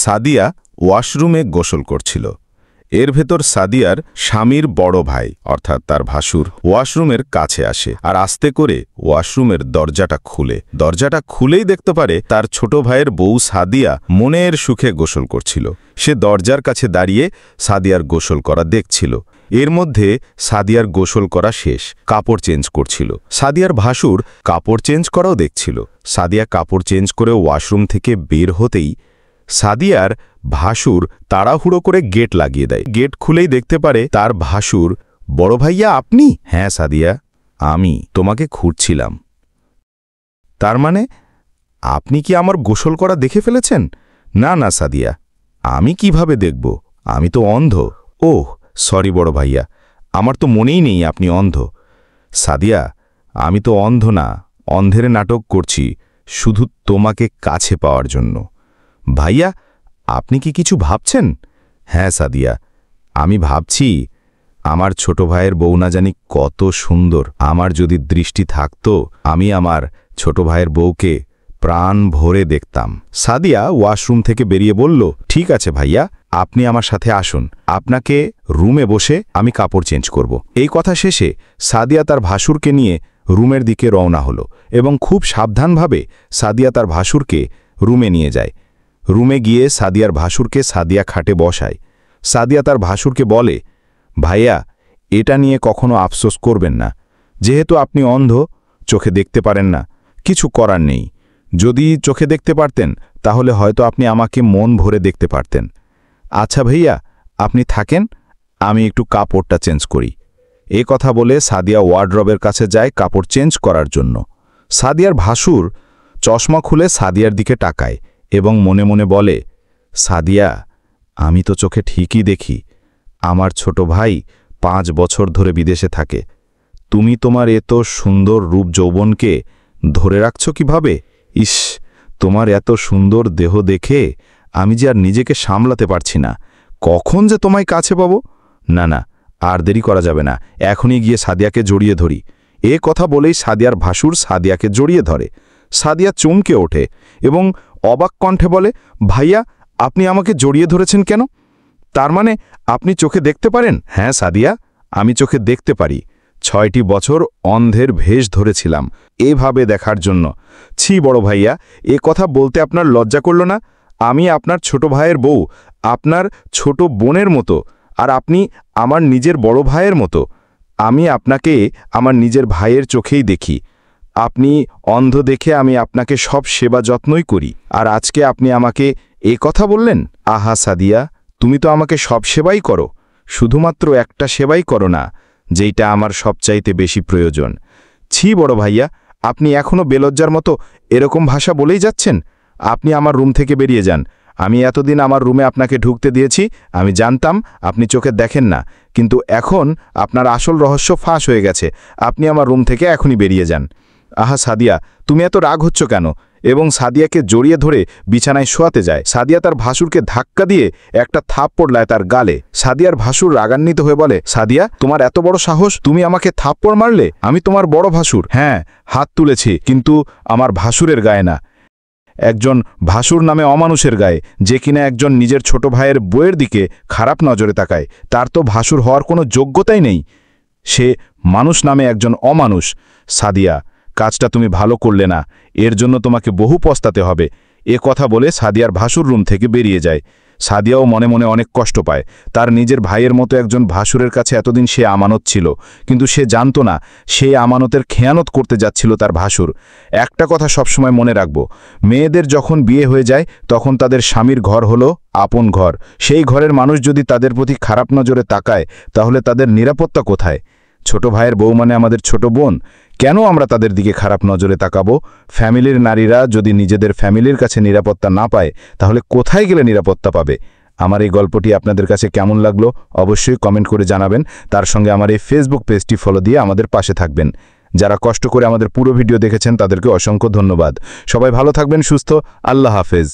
সাদিয়া ওয়াশরুমে গোসল করছিল। এর ভেতর সাদিয়ার স্বামীর বড় ভাই অর্থাৎ তার ভাসুর ওয়াশরুমের কাছে আসে আর আস্তে করে ওয়াশরুমের দরজাটা খুলেই দেখতে পারে তার ছোট ভাইয়ের বউ সাদিয়া মনের সুখে গোসল করছিল। সে দরজার কাছে দাঁড়িয়ে সাদিয়ার গোসল করা দেখছিল। এর মধ্যে সাদিয়ার গোসল করা শেষ, কাপড় চেঞ্জ করছিল। সাদিয়ার ভাসুর কাপড় চেঞ্জ করাও দেখছিল। সাদিয়া কাপড় চেঞ্জ করে ওয়াশরুম থেকে বের হতেই সাদিয়ার ভাসুর তাড়াহুড়ো করে গেট লাগিয়ে দেয়। গেট খুলেই দেখতে পারে তার ভাসুর। বড় ভাইয়া আপনি? হ্যাঁ সাদিয়া, আমি তোমাকে খুঁজছিলাম। তার মানে আপনি কি আমার গোসল করা দেখে ফেলেছেন? না না সাদিয়া, আমি কিভাবে দেখব? আমি তো অন্ধ। ওহ সরি বড় ভাইয়া, আমার তো মনেই নেই আপনি অন্ধ। সাদিয়া, আমি তো অন্ধ না, অন্ধের নাটক করছি শুধু তোমাকে কাছে পাওয়ার জন্য। ভাইয়া, আপনি কি কিছু ভাবছেন? হ্যাঁ সাদিয়া, আমি ভাবছি আমার ছোট ভাইয়ের বউ না জানি কত সুন্দর। আমার যদি দৃষ্টি থাকতো আমি আমার ছোট ভাইয়ের বউকে প্রাণ ভরে দেখতাম। সাদিয়া ওয়াশরুম থেকে বেরিয়ে বলল, ঠিক আছে ভাইয়া, আপনি আমার সাথে আসুন, আপনাকে রুমে বসে আমি কাপড় চেঞ্জ করব। এই কথা শেষে সাদিয়া তার ভাসুরকে নিয়ে রুমের দিকে রওনা হলো এবং খুব সাবধানভাবে সাদিয়া তার ভাসুরকে রুমে নিয়ে যায়। রুমে গিয়ে সাদিয়ার ভাসুরকে সাদিয়া খাটে বসায়। সাদিয়া তার ভাসুরকে বলে, ভাইয়া, এটা নিয়ে কখনো আফসোস করবেন না। যেহেতু আপনি অন্ধ, চোখে দেখতে পারেন না, কিছু করার নেই। যদি চোখে দেখতে পারতেন তাহলে হয়তো আপনি আমাকে মন ভরে দেখতে পারতেন। আচ্ছা ভাইয়া, আপনি থাকেন, আমি একটু কাপড়টা চেঞ্জ করি। এ কথা বলে সাদিয়া ওয়ার্ডরবের কাছে যায় কাপড় চেঞ্জ করার জন্য। সাদিয়ার ভাসুর চশমা খুলে সাদিয়ার দিকে তাকায় এবং মনে মনে বলে, সাদিয়া, আমি তো চোখে ঠিকই দেখি। আমার ছোট ভাই 5 বছর ধরে বিদেশে থাকে। তুমি তোমার এত সুন্দর রূপ যৌবনকে ধরে রাখছ কিভাবে? ইস, তোমার এত সুন্দর দেহ দেখে আমি যে আর নিজেকে সামলাতে পারছি না। কখন যে তোমায় কাছে পাবো? না না, আর দেরি করা যাবে না, এখনই গিয়ে সাদিয়াকে জড়িয়ে ধরি। এ কথা বলেই সাদিয়ার ভাসুর সাদিয়াকে জড়িয়ে ধরে। সাদিয়া চমকে ওঠে এবং অবাক কণ্ঠে বলে, ভাইয়া, আপনি আমাকে জড়িয়ে ধরেছেন কেন? তার মানে আপনি চোখে দেখতে পারেন? হ্যাঁ সাদিয়া, আমি চোখে দেখতে পারি। 6টি বছর অন্ধের ভেষ ধরেছিলাম এভাবে দেখার জন্য। ছি বড় ভাইয়া, এ কথা বলতে আপনার লজ্জা করল না? আমি আপনার ছোট ভাইয়ের বউ, আপনার ছোট বোনের মতো, আর আপনি আমার নিজের বড় ভাইয়ের মতো। আমি আপনাকে আমার নিজের ভাইয়ের চোখেই দেখি। আপনি অন্ধ দেখে আমি আপনাকে সব সেবা যত্নই করি, আর আজকে আপনি আমাকে এ কথা বললেন? আহা সাদিয়া, তুমি তো আমাকে সব সেবাই করো, শুধুমাত্র একটা সেবাই করো না, যেইটা আমার সবচাইতে বেশি প্রয়োজন। ছি বড় ভাইয়া, আপনি এখনও বেলজ্জার মতো এরকম ভাষা বলেই যাচ্ছেন। আপনি আমার রুম থেকে বেরিয়ে যান। আমি এতদিন আমার রুমে আপনাকে ঢুকতে দিয়েছি। আমি জানতাম আপনি চোখে দেখেন না, কিন্তু এখন আপনার আসল রহস্য ফাঁস হয়ে গেছে। আপনি আমার রুম থেকে এখনই বেরিয়ে যান। আহা সাদিয়া, তুমি এত রাগ হচ্ছ কেন? এবং সাদিয়াকে জড়িয়ে ধরে বিছানায় শোয়াতে যায়। সাদিয়া তার ভাসুরকে ধাক্কা দিয়ে একটা থাপ্পড় লায় তার গালে। সাদিয়ার ভাসুর রাগান্বিত হয়ে বলে, সাদিয়া, তোমার এত বড় সাহস, তুমি আমাকে থাপ্পড় মারলে? আমি তোমার বড় ভাসুর। হ্যাঁ, হাত তুলেছি, কিন্তু আমার ভাসুরের গায়ে না। একজন ভাসুর নামে অমানুষের গায়ে, যে কিনা একজন নিজের ছোট ভাইয়ের বউয়ের দিকে খারাপ নজরে তাকায়। তার তো ভাসুর হওয়ার কোনো যোগ্যতাই নেই। সে মানুষ নামে একজন অমানুষ। সাদিয়া, কাজটা তুমি ভালো করলে না, এর জন্য তোমাকে বহু পস্তাতে হবে। এ কথা বলে সাদিয়ার ভাসুর রুম থেকে বেরিয়ে যায়। সাদিয়াও মনে মনে অনেক কষ্ট পায়। তার নিজের ভাইয়ের মতো একজন ভাসুরের কাছে এতদিন সে আমানত ছিল, কিন্তু সে জানত না সে আমানতের খেয়ানত করতে যাচ্ছিল তার ভাসুর। একটা কথা সবসময় মনে রাখব, মেয়েদের যখন বিয়ে হয়ে যায় তখন তাদের স্বামীর ঘর হলো আপন ঘর। সেই ঘরের মানুষ যদি তাদের প্রতি খারাপ নজরে তাকায় তাহলে তাদের নিরাপত্তা কোথায়? ছোট ভাইয়ের বউ মানে আমাদের ছোট বোন, কেন আমরা তাদের দিকে খারাপ নজরে তাকাবো? ফ্যামিলির নারীরা যদি নিজেদের ফ্যামিলির কাছে নিরাপত্তা না পায় তাহলে কোথায় গেলে নিরাপত্তা পাবে? আমার এই গল্পটি আপনাদের কাছে কেমন লাগলো অবশ্যই কমেন্ট করে জানাবেন। তার সঙ্গে আমার এই ফেসবুক পেজটি ফলো দিয়ে আমাদের পাশে থাকবেন। যারা কষ্ট করে আমাদের পুরো ভিডিও দেখেছেন তাদেরকে অসংখ্য ধন্যবাদ। সবাই ভালো থাকবেন, সুস্থ। আল্লাহ হাফেজ।